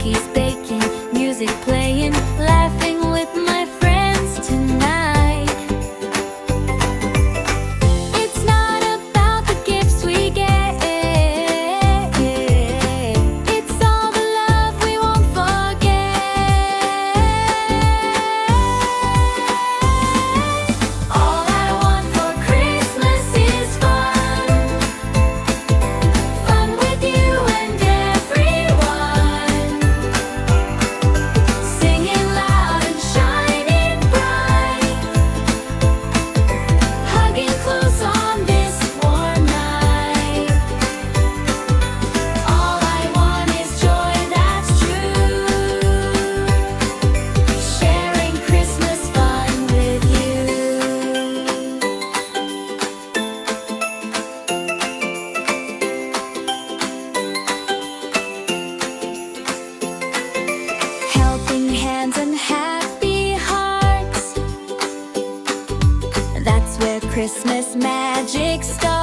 cookies baking, music playing, laughing with my friends tonight. It's not about the gifts we get, it's all the love we won't forget. All I want for Christmas is fun, fun with you and everyone, singing loud and shining bright, hugging close on this warm night. All I want is joy that's true, sharing Christmas fun with you. Helping hands and happy hearts, that's where Christmas magic starts.